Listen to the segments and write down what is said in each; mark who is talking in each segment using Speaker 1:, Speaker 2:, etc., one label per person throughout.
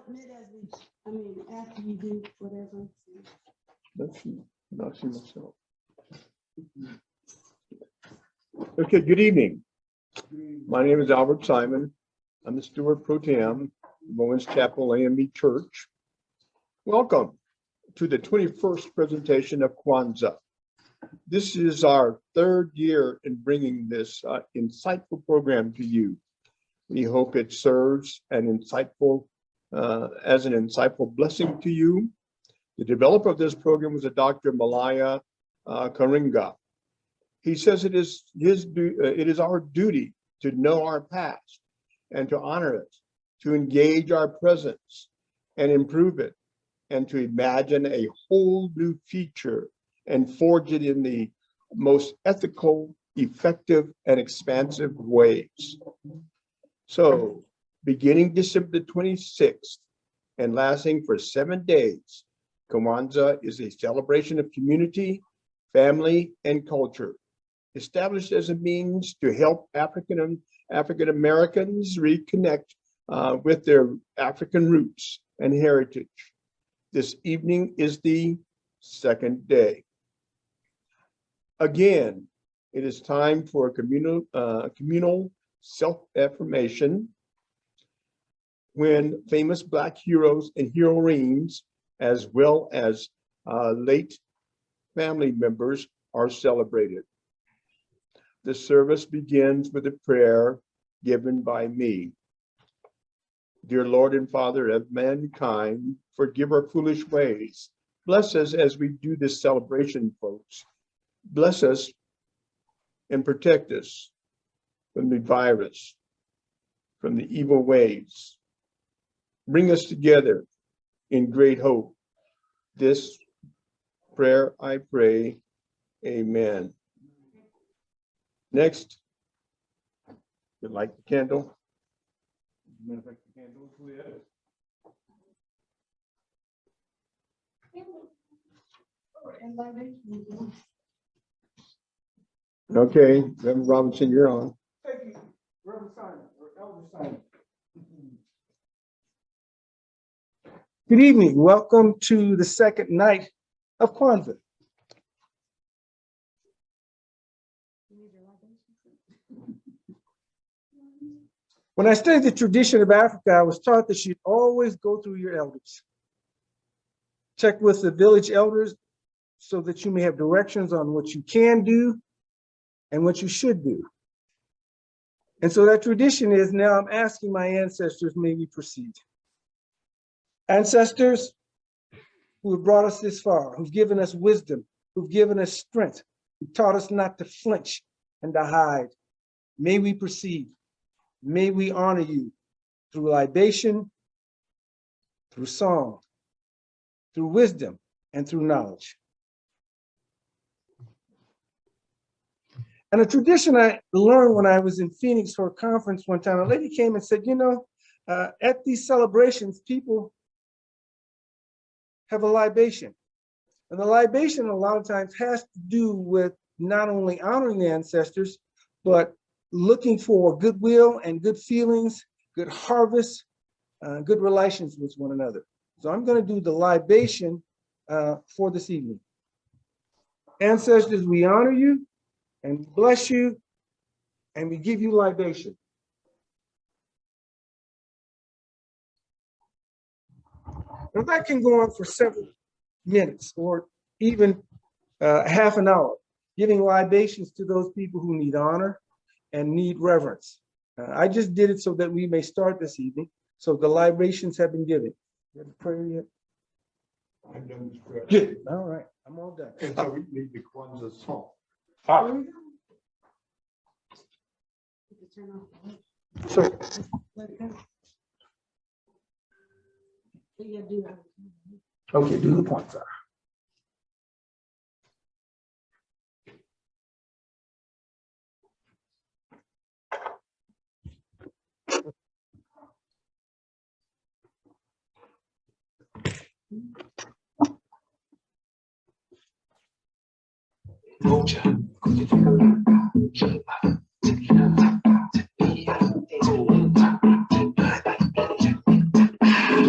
Speaker 1: admit as we, after you do whatever.
Speaker 2: Not see myself. Okay, good evening. My name is Albert Simon. I'm the steward pro tem of Owens Chapel AME Church. Welcome to the 21st presentation of Kwanzaa. This is our third year in bringing this insightful program to you. We hope it serves as an insightful blessing to you. The developer of this program was a Dr. Malaya Karinga. He says it is our duty to know our past and to honor it, to engage our presence and improve it, and to imagine a whole new future and forge it in the most ethical, effective, and expansive ways. So, beginning December the 26th and lasting for 7 days, Kwanzaa is a celebration of community, family, and culture, established as a means to help African Americans reconnect with their African roots and heritage. This evening is the second day. Again, it is time for communal self-affirmation when famous Black heroes and heroines, as well as late family members, are celebrated. The service begins with a prayer given by me. Dear Lord and Father of mankind, forgive our foolish ways. Bless us as we do this celebration, folks. Bless us and protect us from the virus, from the evil ways. Bring us together in great hope. This prayer I pray, amen. Next, you light the candle. Okay, Reverend Robinson, you're on.
Speaker 3: Thank you, Reverend Simon, or Elder Simon. Good evening. Welcome to the second night of Kwanzaa. When I studied the tradition of Africa, I was taught that you'd always go through your elders. Check with the village elders so that you may have directions on what you can do and what you should do. And so that tradition is, now I'm asking my ancestors, may we proceed. Ancestors who have brought us this far, who've given us wisdom, who've given us strength, who taught us not to flinch and to hide, may we proceed. May we honor you through libation, through song, through wisdom, and through knowledge. And a tradition I learned when I was in Phoenix for a conference one time, a lady came and said, you know, at these celebrations, people have a libation. And the libation a lot of times has to do with not only honoring the ancestors, but looking for goodwill and good feelings, good harvest, good relations with one another. So I'm going to do the libation for this evening. Ancestors, we honor you and bless you, and we give you libation. Now that can go on for several minutes or even half an hour, giving libations to those people who need honor and need reverence. I just did it so that we may start this evening. So the libations have been given. You have a prayer yet?
Speaker 2: I've done this prayer.
Speaker 3: Good. All right. I'm all done.
Speaker 2: And so we need the Kwanzaa song.
Speaker 3: So, okay, do the points.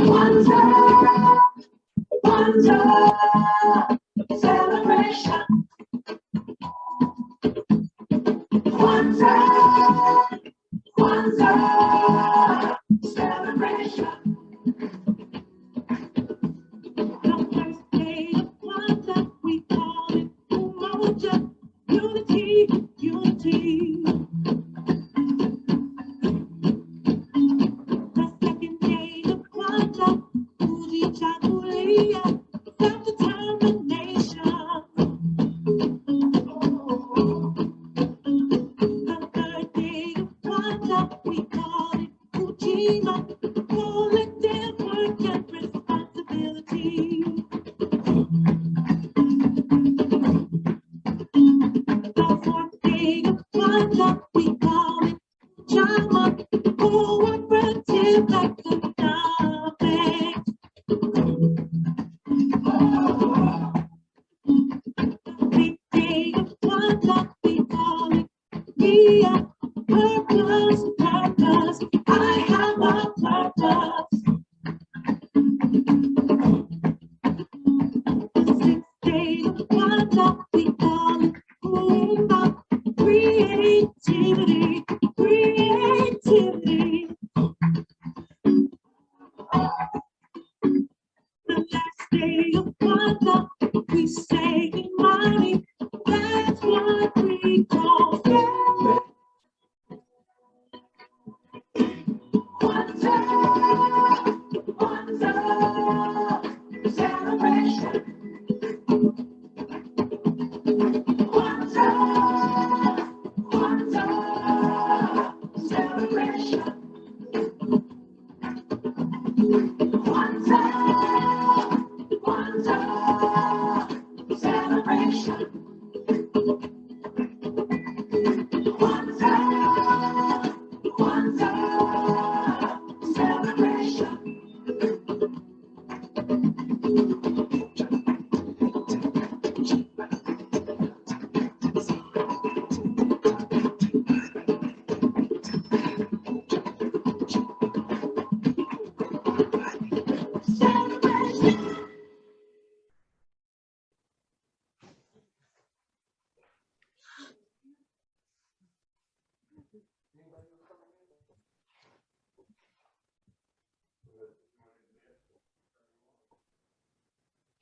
Speaker 4: One Kwanzaa celebration. Kwanzaa, Kwanzaa celebration. The first day of Kwanzaa, we call it Umoja, unity, unity. The second day of Kwanzaa, Kujichagulia, self-determination. The third day of Kwanzaa, we call it Ujima, collective work and responsibility. The fourth day of Kwanzaa, we call it Jama, cooperative economics. The fifth day of Kwanzaa, we call it Nia, purpose, purpose. I have a purpose. The sixth day of Kwanzaa, we call it Kuumba, creativity, creativity. The last day of Kwanzaa, we say Imani, that's what we call faith. Kwanzaa, Kwanzaa celebration. Kwanzaa, Kwanzaa celebration. Kwanzaa, Kwanzaa celebration. Kwanzaa, Kwanzaa celebration.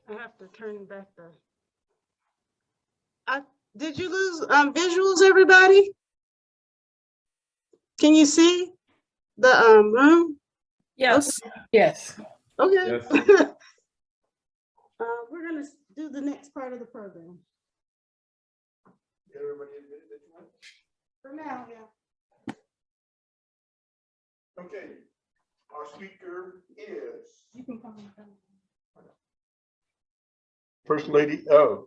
Speaker 1: I have to turn back the. Did you lose visuals, everybody? Can you see the room?
Speaker 5: Yes. Yes.
Speaker 1: Okay.
Speaker 2: Yes.
Speaker 1: We're gonna do the next part of the program.
Speaker 2: Everybody admitted that you went?
Speaker 1: For now, yeah.
Speaker 2: Okay, our speaker is
Speaker 1: You can come and come.
Speaker 2: First Lady of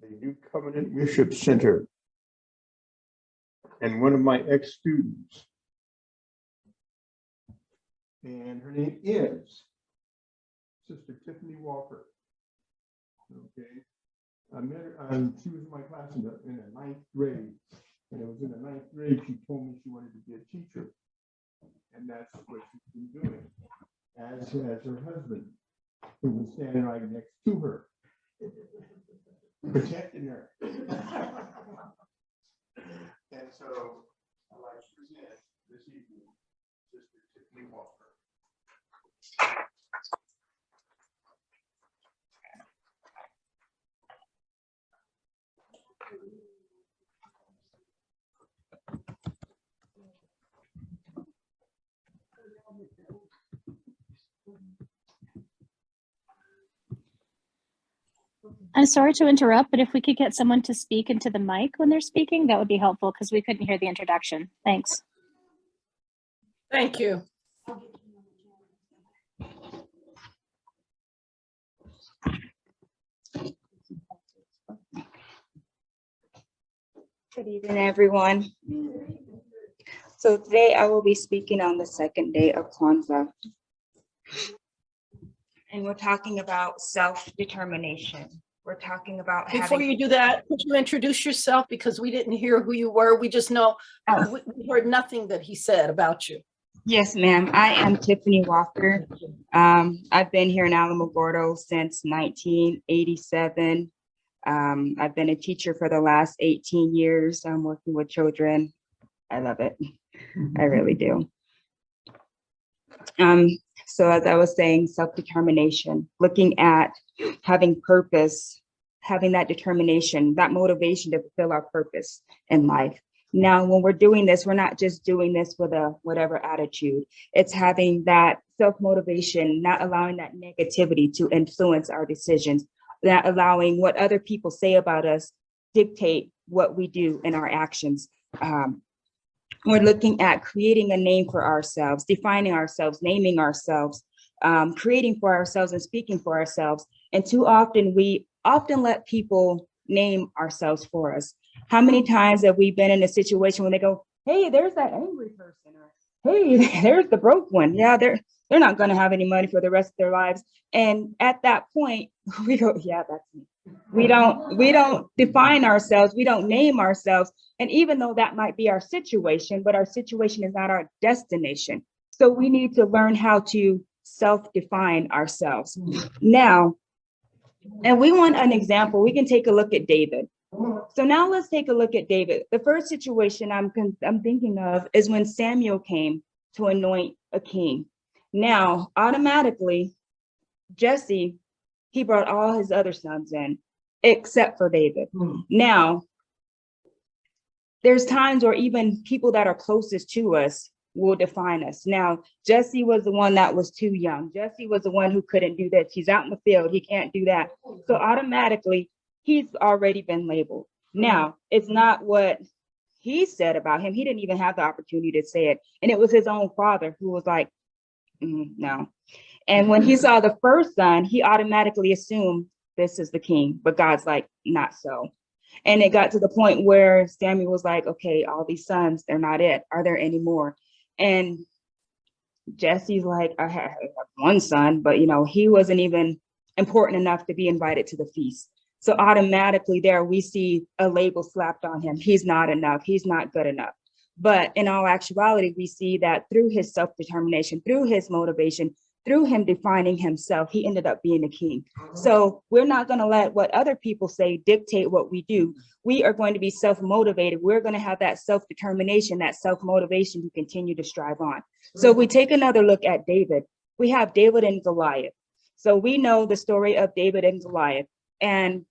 Speaker 2: the New Covenant Mission Center and one of my ex-students. And her name is Sister Tiffany Walker. Okay, I met her, she was in my class in the 9th grade. And it was in the 9th grade, she told me she wanted to be a teacher. And that's what she's been doing, as her husband, who was standing right next to her, protecting her. And so I'd like to present this evening Sister Tiffany Walker.
Speaker 6: I'm sorry to interrupt, but if we could get someone to speak into the mic when they're speaking, that would be helpful because we couldn't hear the introduction. Thanks.
Speaker 5: Thank you.
Speaker 7: Good evening, everyone. So today I will be speaking on the second day of Kwanzaa. And we're talking about self-determination. We're talking about
Speaker 5: Before you do that, could you introduce yourself? Because we didn't hear who you were. We just know, we heard nothing that he said about you.
Speaker 7: Yes, ma'am. I am Tiffany Walker. I've been here in Alamogordo since 1987. I've been a teacher for the last 18 years. I'm working with children. I love it. I really do. So as I was saying, self-determination, looking at having purpose, having that determination, that motivation to fulfill our purpose in life. Now, when we're doing this, we're not just doing this with a whatever attitude. It's having that self-motivation, not allowing that negativity to influence our decisions, not allowing what other people say about us dictate what we do in our actions. We're looking at creating a name for ourselves, defining ourselves, naming ourselves, creating for ourselves and speaking for ourselves. And too often, we often let people name ourselves for us. How many times have we been in a situation when they go, hey, there's that angry person, or hey, there's the broke one. Yeah, they're not going to have any money for the rest of their lives. And at that point, we go, yeah, that's me. We don't define ourselves. We don't name ourselves. And even though that might be our situation, but our situation is not our destination. So we need to learn how to self-define ourselves. Now, and we want an example. We can take a look at David. So now let's take a look at David. The first situation I'm thinking of is when Samuel came to anoint a king. Now, automatically, Jesse, he brought all his other sons in, except for David. Now, there's times where even people that are closest to us will define us. Now, Jesse was the one that was too young. Jesse was the one who couldn't do this. He's out in the field. He can't do that. So automatically, he's already been labeled. Now, it's not what he said about him. He didn't even have the opportunity to say it. And it was his own father who was like, no. And when he saw the first son, he automatically assumed this is the king. But God's like, not so. And it got to the point where Samuel was like, okay, all these sons, they're not it. Are there any more? And Jesse's like, I have one son, but he wasn't even important enough to be invited to the feast. So automatically there we see a label slapped on him. He's not enough. He's not good enough. But in all actuality, we see that through his self-determination, through his motivation, through him defining himself, he ended up being a king. So we're not going to let what other people say dictate what we do. We are going to be self-motivated. We're going to have that self-determination, that self-motivation to continue to strive on. So we take another look at David. We have David and Goliath. So we know the story of David and Goliath. And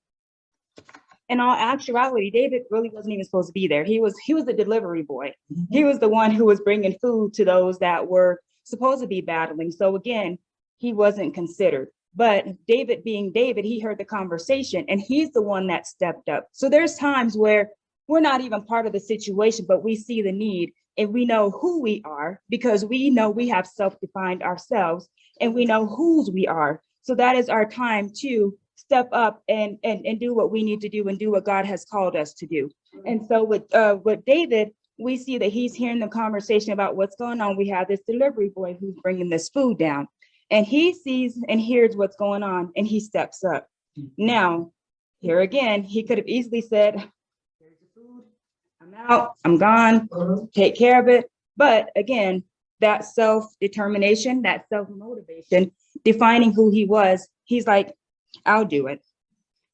Speaker 7: in all actuality, David really wasn't even supposed to be there. He was the delivery boy. He was the one who was bringing food to those that were supposed to be battling. So again, he wasn't considered. But David being David, he heard the conversation and he's the one that stepped up. So there's times where we're not even part of the situation, but we see the need and we know who we are because we know we have self-defined ourselves and we know whose we are. So that is our time to step up and do what we need to do and do what God has called us to do. And so with David, we see that he's hearing the conversation about what's going on. We have this delivery boy who's bringing this food down and he sees and hears what's going on and he steps up. Now, here again, he could have easily said, here's the food, I'm out, I'm gone, take care of it. But again, that self-determination, that self-motivation, defining who he was, he's like, I'll do it.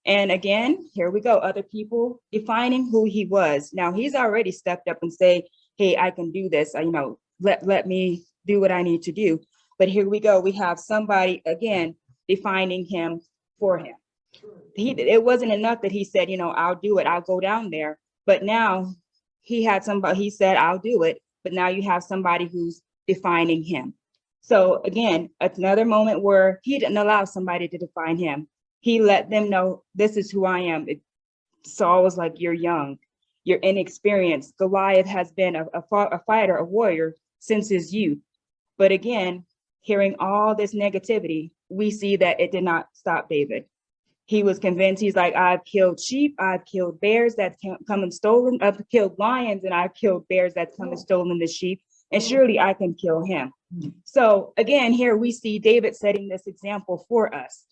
Speaker 7: And again, here we go, other people defining who he was. Now he's already stepped up and say, hey, I can do this. Let me do what I need to do. But here we go. We have somebody again, defining him for him. It wasn't enough that he said, I'll do it. I'll go down there. But now he had somebody, he said, I'll do it. But now you have somebody who's defining him. So again, it's another moment where he didn't allow somebody to define him. He let them know, this is who I am. Saul was like, you're young, you're inexperienced. Goliath has been a fighter, a warrior since his youth. But again, hearing all this negativity, we see that it did not stop David. He was convinced, he's like, I've killed sheep, I've killed bears that's come and stolen, I've killed lions and I've killed bears that's come and stolen the sheep, and surely I can kill him. So again, here we see David setting this example for us.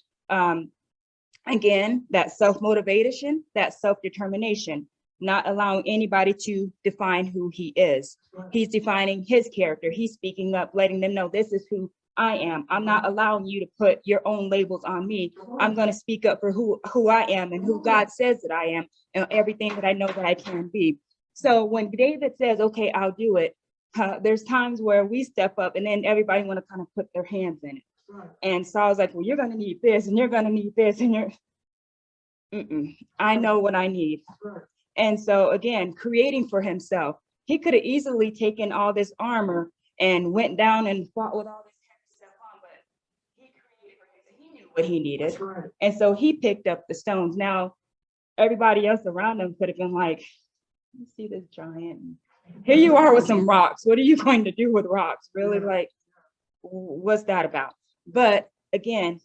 Speaker 7: Again, that self-motivation, that self-determination. not allowing anybody to define who he is. He's defining his character. He's speaking up, letting them know this is who I am. I'm not allowing you to put your own labels on me. I'm going to speak up for who I am and who God says that I am and everything that I know that I can be. So when David says, okay, I'll do it, there's times where we step up and then everybody want to kind of put their hands in it. And Saul's like, well, you're going to need this and you're going to need this and I know what I need. And so again, creating for himself, he could have easily taken all this armor and went down and fought with all this heavy stuff on, but he created for himself. He knew what he needed. And so he picked up the stones. Now, everybody else around him could have been like, you see this giant? Here you are with some rocks. What are you going to do with rocks? Really, like, what's that about? But again,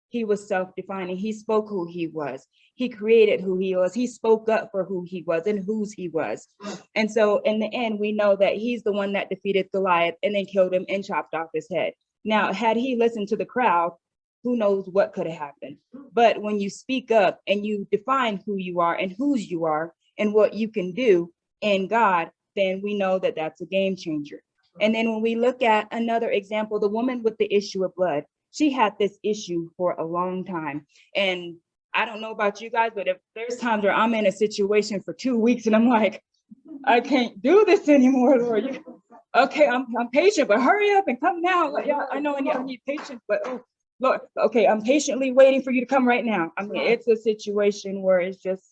Speaker 7: he was self-defining. He spoke who he was. He created who he was. He spoke up for who he was and whose he was. And so in the end, we know that he's the one that defeated Goliath and then killed him and chopped off his head. Now, had he listened to the crowd, who knows what could have happened. But when you speak up and you define who you are and whose you are and what you can do in God, then we know that that's a game changer. And then when we look at another example, the woman with the issue of blood, she had this issue for a long time. And I don't know about you guys, but if there's times where I'm in a situation for 2 weeks and I'm like, I can't do this anymore, Lord. Okay, I'm patient, but hurry up and come now. Like, yeah, I know I need patience, but oh, Lord, okay, I'm patiently waiting for you to come right now. I mean, it's a situation where it's just,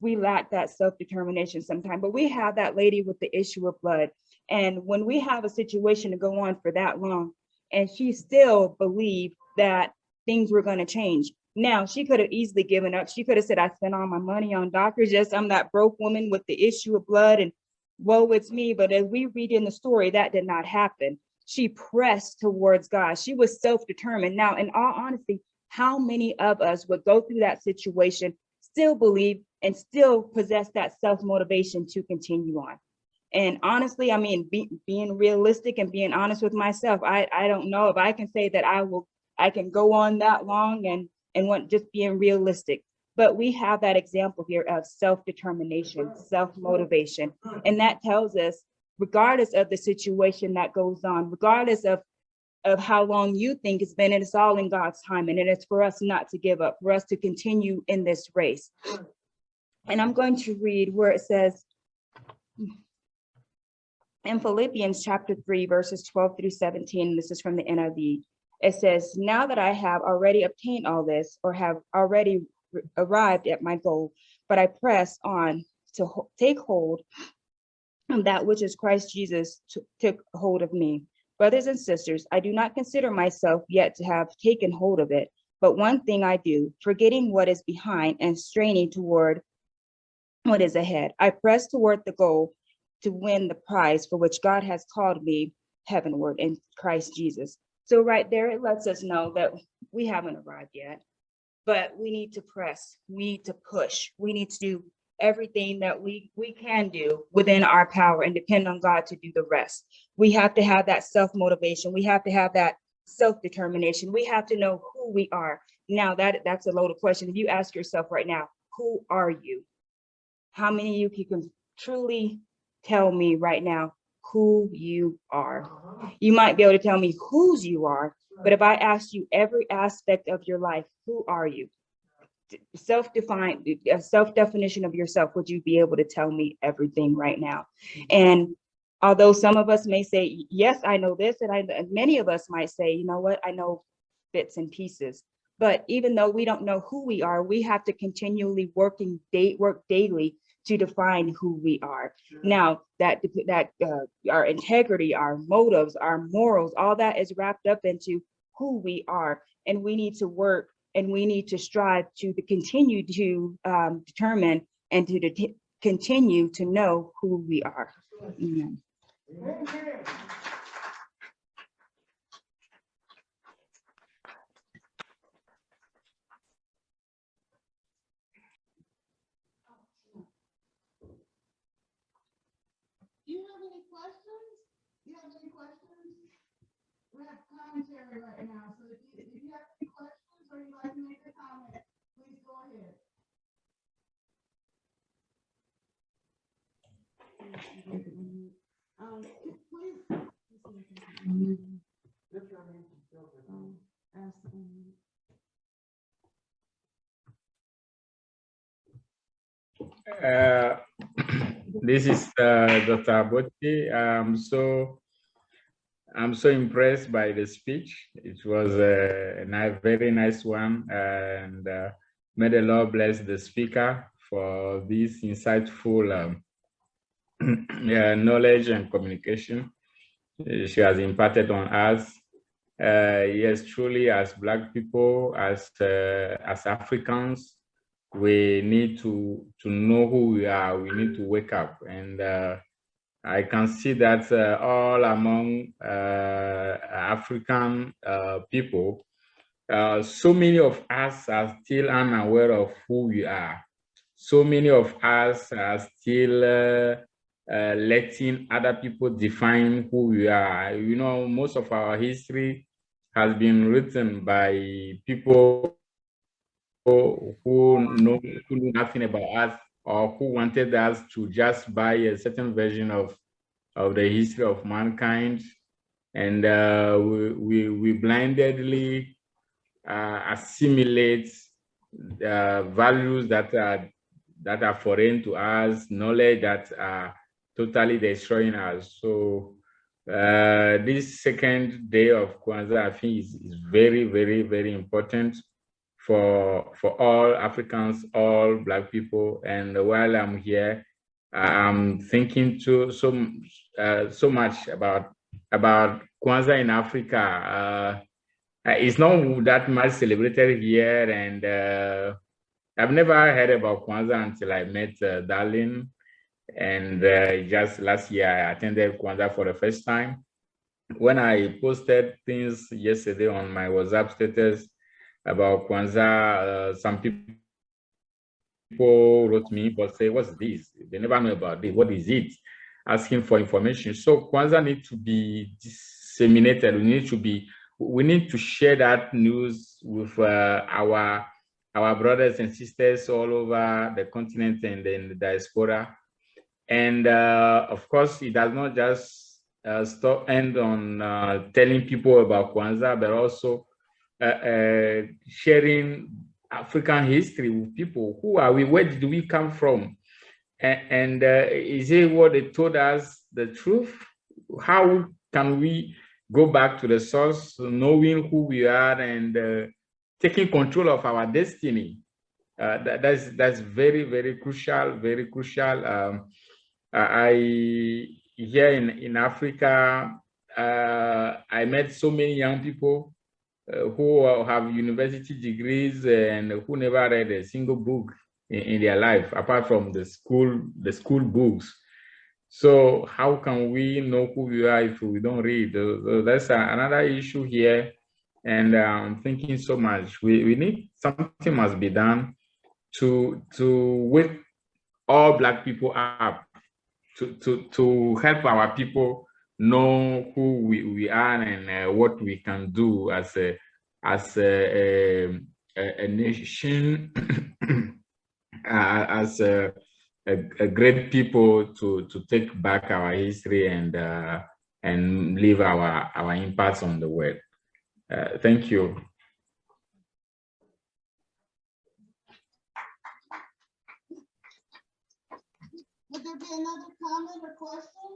Speaker 7: we lack that self-determination sometimes, but we have that lady with the issue of blood. And when we have a situation to go on for that long, and she still believed that things were going to change. Now, she could have easily given up. She could have said, I spent all my money on doctors. Yes, I'm that broke woman with the issue of blood and woe, it's me. But as we read in the story, that did not happen. She pressed towards God. She was self-determined. Now, in all honesty, how many of us would go through that situation, still believe, and still possess that self-motivation to continue on? And honestly, I mean, being realistic and being honest with myself, I don't know if I can say that I can go on that long and want just being realistic. But we have that example here of self-determination, self-motivation. And that tells us, regardless of the situation that goes on, regardless of how long you think it's been, and it's all in God's timing. And it's for us not to give up, for us to continue in this race. And I'm going to read where it says, in Philippians chapter 3, verses 12 through 17, this is from the NIV. It says, now that I have already obtained all this, or have already arrived at my goal, but I press on to take hold of that which is Christ Jesus took hold of me. Brothers and sisters, I do not consider myself yet to have taken hold of it, but one thing I do, forgetting what is behind and straining toward what is ahead. I press toward the goal to win the prize for which God has called me heavenward in Christ Jesus. So right there, it lets us know that we haven't arrived yet, but we need to press, we need to push, we need to do everything that we can do within our power and depend on God to do the rest. We have to have that self-motivation. We have to have that self-determination. We have to know who we are. Now that's a loaded question. If you ask yourself right now, who are you? How many of you can truly tell me right now who you are? You might be able to tell me whose you are, but if I asked you every aspect of your life, who are you? Self-definition of yourself, would you be able to tell me everything right now? And although some of us may say, yes, I know this, and many of us might say, you know what, I know bits and pieces. But even though we don't know who we are, we have to continually work daily to define who we are. Now, that our integrity, our motives, our morals, all that is wrapped up into who we are. And we need to work and we need to strive to continue to determine and to continue to know who we are. Amen.
Speaker 1: Do you have any questions? Do you have any questions? We have commentary right now, so if you have any questions or you'd like to make a comment, please go ahead. pass the
Speaker 8: This is Dr. Abotti. I'm so impressed by the speech. It was a very nice one, and may the Lord bless the speaker for this insightful knowledge and communication she has imparted on us. Yes, truly, as Black people, as Africans, we need to know who we are. We need to wake up, and I can see that all among African people, so many of us are still unaware of who we are. So many of us are still letting other people define who we are. You know, most of our history has been written by people who know nothing about us, or who wanted us to just buy a certain version of the history of mankind, and we blindly assimilate values that are foreign to us, knowledge that are totally destroying us. So this second day of Kwanzaa, I think, is very, very, very important for all Africans, all Black people. And while I'm here, I'm thinking so much about Kwanzaa in Africa. It's not that much celebrated here, and I've never heard about Kwanzaa until I met Darlene. And just last year, I attended Kwanzaa for the first time. When I posted things yesterday on my WhatsApp status about Kwanzaa, some people wrote me but say, "What's this?" They never know about this. What is it? Asking for information. So Kwanzaa needs to be disseminated. We need to share that news with our brothers and sisters all over the continent and in the diaspora. And of course, it does not just end on telling people about Kwanzaa, but also sharing African history with people. Who are we? Where did we come from? And is it what they told us the truth? How can we go back to the source, knowing who we are and taking control of our destiny? That's very, very crucial, very crucial. Here in Africa, I met so many young people who have university degrees and who never read a single book in their life, apart from the school books. So how can we know who we are if we don't read? So that's another issue here. And I'm thinking so much. We need, something must be done to wake all Black people up, to help our people know who we are and what we can do as a nation, as a great people to take back our history and leave our impact on the world. Thank you.
Speaker 1: Would there be another comment or question?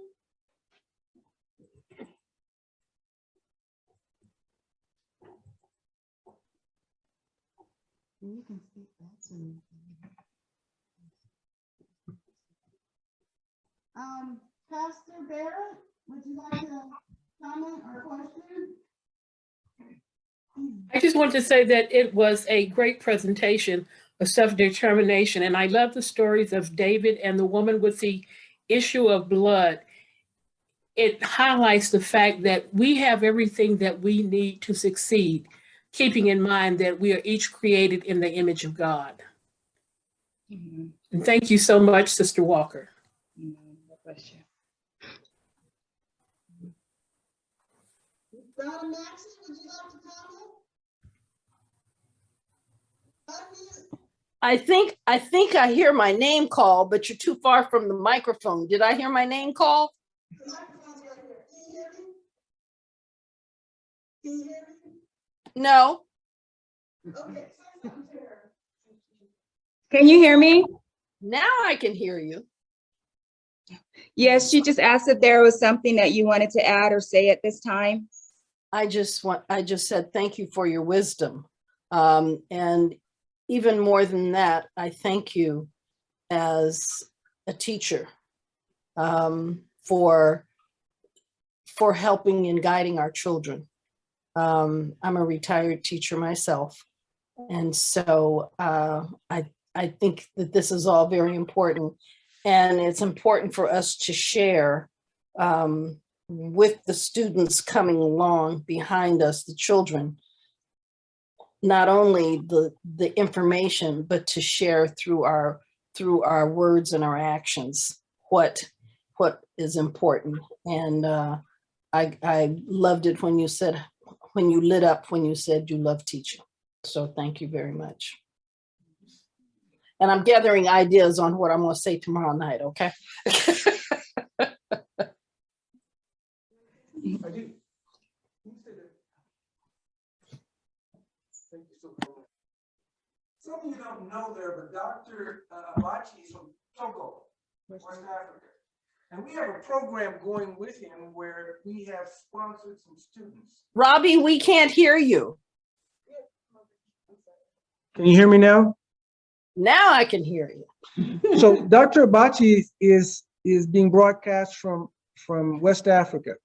Speaker 1: You can speak that soon. Pastor Barrett, would you like to comment or question?
Speaker 5: I just want to say that it was a great presentation of self-determination. And I love the stories of David and the woman with the issue of blood. It highlights the fact that we have everything that we need to succeed, keeping in mind that we are each created in the image of God.
Speaker 7: Mm-hmm.
Speaker 5: And thank you so much, Sister Walker.
Speaker 7: Mm-hmm. Bless you.
Speaker 1: Donna Maxey, would you like to comment?
Speaker 5: I think I hear my name called, but you're too far from the microphone. Did I hear my name called?
Speaker 1: The microphone's right here. Can you hear me? Can you hear me?
Speaker 9: No,
Speaker 1: Okay, say something to her.
Speaker 7: Can you hear me?
Speaker 9: now I can hear you.
Speaker 7: Yes, she just asked if there was something that you wanted to add or say at this time.
Speaker 9: I just said thank you for your wisdom. And even more than that, I thank you as a teacher for helping and guiding our children. I'm a retired teacher myself. And so I think that this is all very important. And it's important for us to share with the students coming along behind us, the children, not only the information, but to share through our words and our actions what is important. And I loved it when you said, when you lit up, when you said you love teaching. So thank you very much. And I'm gathering ideas on what I'm going to say tomorrow night, okay?
Speaker 3: Some of you don't know there, but Dr. Abachi is from Togo, West Africa. And we have a program going with him where we have sponsored some students.
Speaker 9: Robbie, we can't hear you.
Speaker 3: Can you hear me now?
Speaker 9: Now I can hear you.
Speaker 3: So Dr. Abachi is being broadcast from West Africa.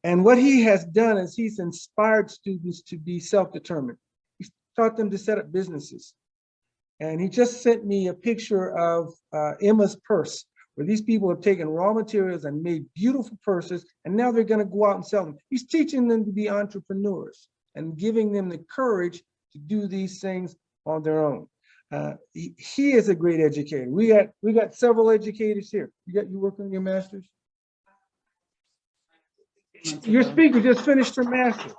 Speaker 3: And what he has done is he's inspired students to be self-determined. He's taught them to set up businesses. And he just sent me a picture of Emma's purse, where these people have taken raw materials and made beautiful purses, and now they're going to go out and sell them. He's teaching them to be entrepreneurs and giving them the courage to do these things on their own. He is a great educator. We got several educators here. You working on your master's? Your speaker just finished her master's.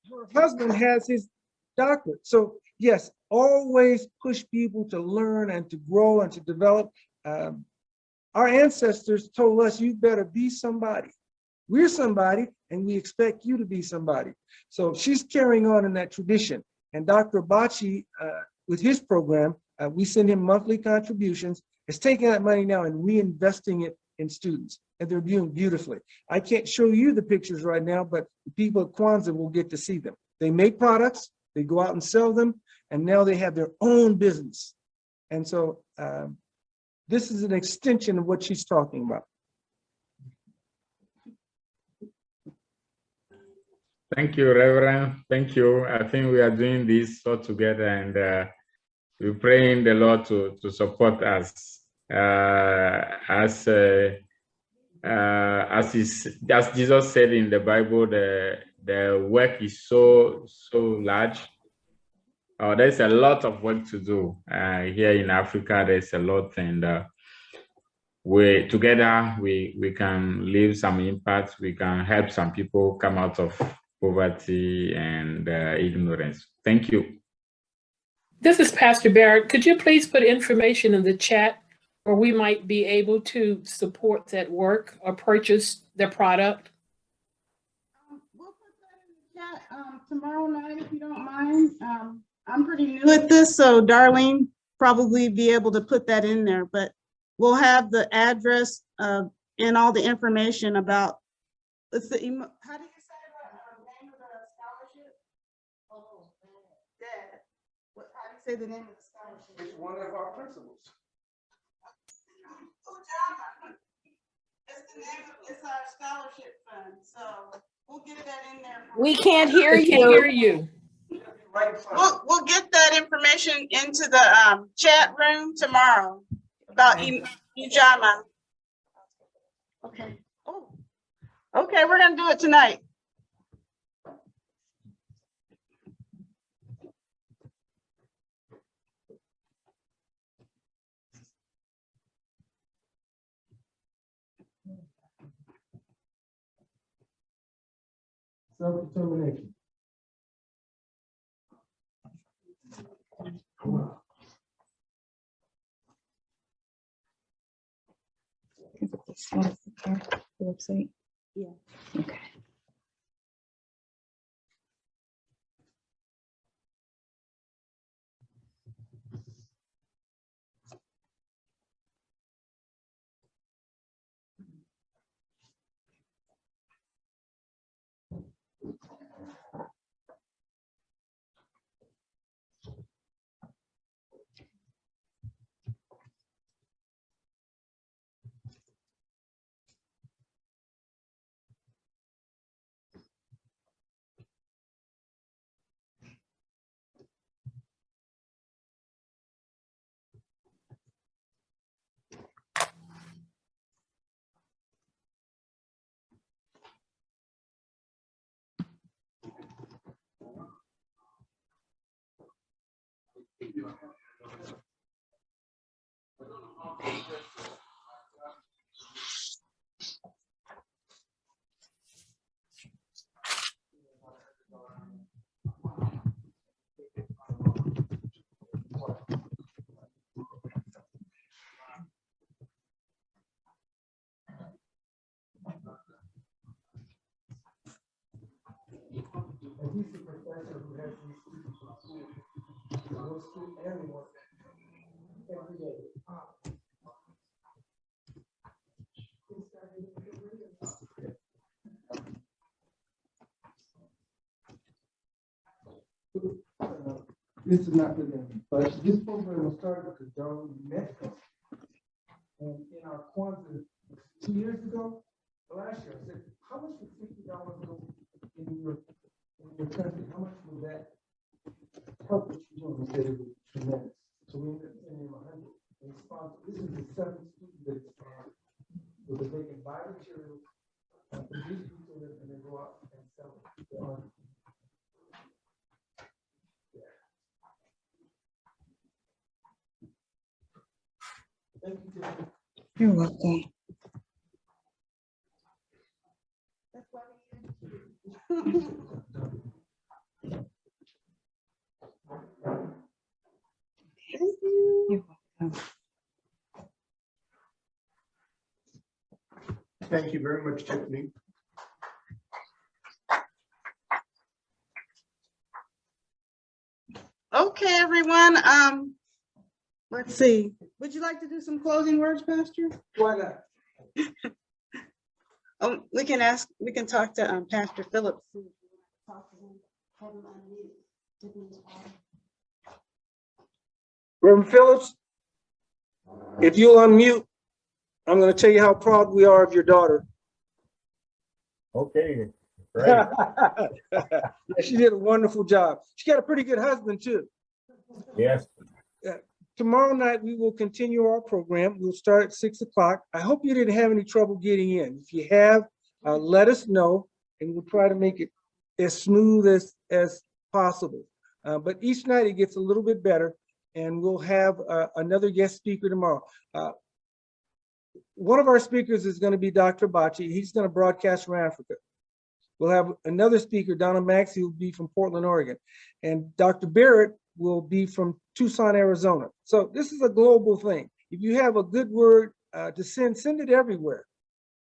Speaker 3: Her husband has his doctorate. So yes, always push people to learn and to grow and to develop. Our ancestors told us, you better be somebody. We're somebody, and we expect you to be somebody. So she's carrying on in that tradition. And Dr. Abachi, with his program, we send him monthly contributions, is taking that money now and reinvesting it in students. And they're doing beautifully. I can't show you the pictures right now, but the people at Kwanzaa will get to see them. They make products, they go out and sell them, and now they have their own business. And so this is an extension of what she's talking about.
Speaker 8: Thank you, Reverend. Thank you. I think we are doing this all together, and we're praying the Lord to support us. As Jesus said in the Bible, the work is so large. There's a lot of work to do here in Africa. There's a lot, and we together we can leave some impact. We can help some people come out of poverty and ignorance. Thank you.
Speaker 5: This is Pastor Barrett. Could you please put information in the chat where we might be able to support that work or purchase their product?
Speaker 1: We'll put that in the chat tomorrow night if you don't mind. I'm pretty new at this, so Darlene probably be able to put that in there, but we'll have the address and all the information about, it's the, how do you say the name of the scholarship? Oh, Dad. How do you say the name of the scholarship?
Speaker 3: It's one of our principles.
Speaker 1: It's the name of, it's our scholarship fund, so we'll get that in there.
Speaker 9: We can't hear
Speaker 5: I
Speaker 9: you.
Speaker 5: can't hear you.
Speaker 1: We'll get that information into the chat room tomorrow about Ujama. Okay. Oh, okay, we're gonna do it tonight.
Speaker 3: Self-determination.
Speaker 7: Website? Yeah. Okay.
Speaker 3: And he's the professor who has these students in school. He goes through everyone every day. This is not for them, but this program was started because Darwin met us. And in our Kwanzaa 2 years ago, last year, I said, how much would $50 go in your country? How much will that help what you're doing? They said it would be tremendous. So we ended up sending them 100. They sponsored, this is the 7th student that sponsored, so that they can buy materials, produce materials, and then go out and sell it. Thank you, Tiffany.
Speaker 7: You're welcome.
Speaker 1: Thank you.
Speaker 7: You're welcome.
Speaker 2: Thank you very much, Tiffany.
Speaker 1: Okay, everyone. Let's see. Would you like to do some closing words, Pastor?
Speaker 3: Why not?
Speaker 1: Oh, we can talk to Pastor Phillips.
Speaker 3: Reverend Phillips, if you'll unmute, I'm going to tell you how proud we are of your daughter.
Speaker 10: Okay,
Speaker 3: Yeah,
Speaker 10: great.
Speaker 3: she did a wonderful job. She got a pretty good husband too.
Speaker 10: Yes,
Speaker 3: Tomorrow night, we will continue our program. We'll start at 6 o'clock. I hope you didn't have any trouble getting in. If you have, let us know, and we'll try to make it as smooth as possible. But each night it gets a little bit better, and we'll have another guest speaker tomorrow. One of our speakers is going to be Dr. Bachi. He's going to broadcast from Africa. We'll have another speaker, Donna Maxey, who will be from Portland, Oregon. And Dr. Barrett will be from Tucson, Arizona. So this is a global thing. If you have a good word to send it everywhere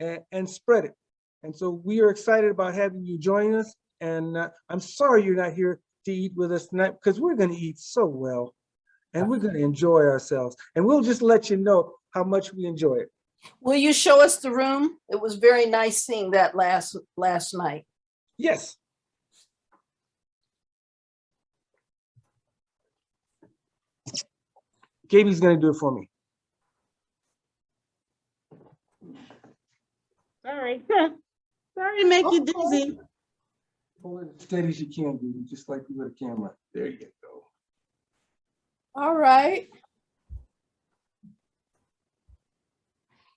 Speaker 3: and spread it. And so we are excited about having you join us. And I'm sorry you're not here to eat with us tonight, because we're going to eat so well and we're going to enjoy ourselves. And we'll just let you know how much we enjoy it.
Speaker 9: Will you show us the room? It was very nice seeing that last night.
Speaker 3: Yes. Gaby's going to do it for me.
Speaker 1: Sorry. Sorry to make you dizzy.
Speaker 3: Pull it as steady as you can, baby, just like you with a camera. There you go.
Speaker 9: All right.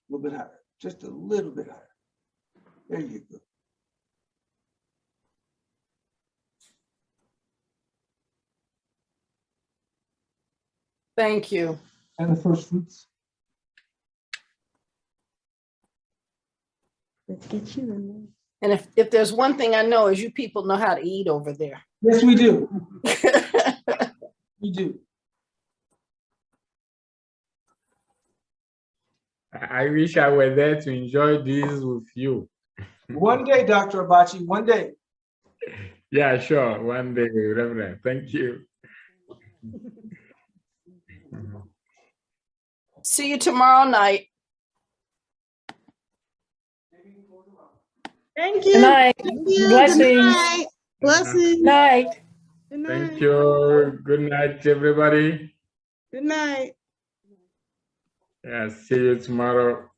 Speaker 3: A little bit higher, just a little bit higher. There you go.
Speaker 9: Thank you.
Speaker 3: And the first fruits.
Speaker 1: Let's get you in
Speaker 9: And if there's one thing I know is you people know how to eat over there.
Speaker 3: Yes, we do. We do.
Speaker 8: I wish I were there to enjoy this with you.
Speaker 3: One day, Dr. Abachi, one day.
Speaker 8: Yeah, sure. One day, Reverend. Thank you.
Speaker 9: See you tomorrow night.
Speaker 1: Thank you.
Speaker 5: Good night.
Speaker 1: Thank you.
Speaker 5: Blessings.
Speaker 1: Good night. Blessings.
Speaker 5: Night.
Speaker 1: Good night.
Speaker 8: Thank you. Good night, everybody.
Speaker 1: Good night.
Speaker 8: Yeah, see you tomorrow.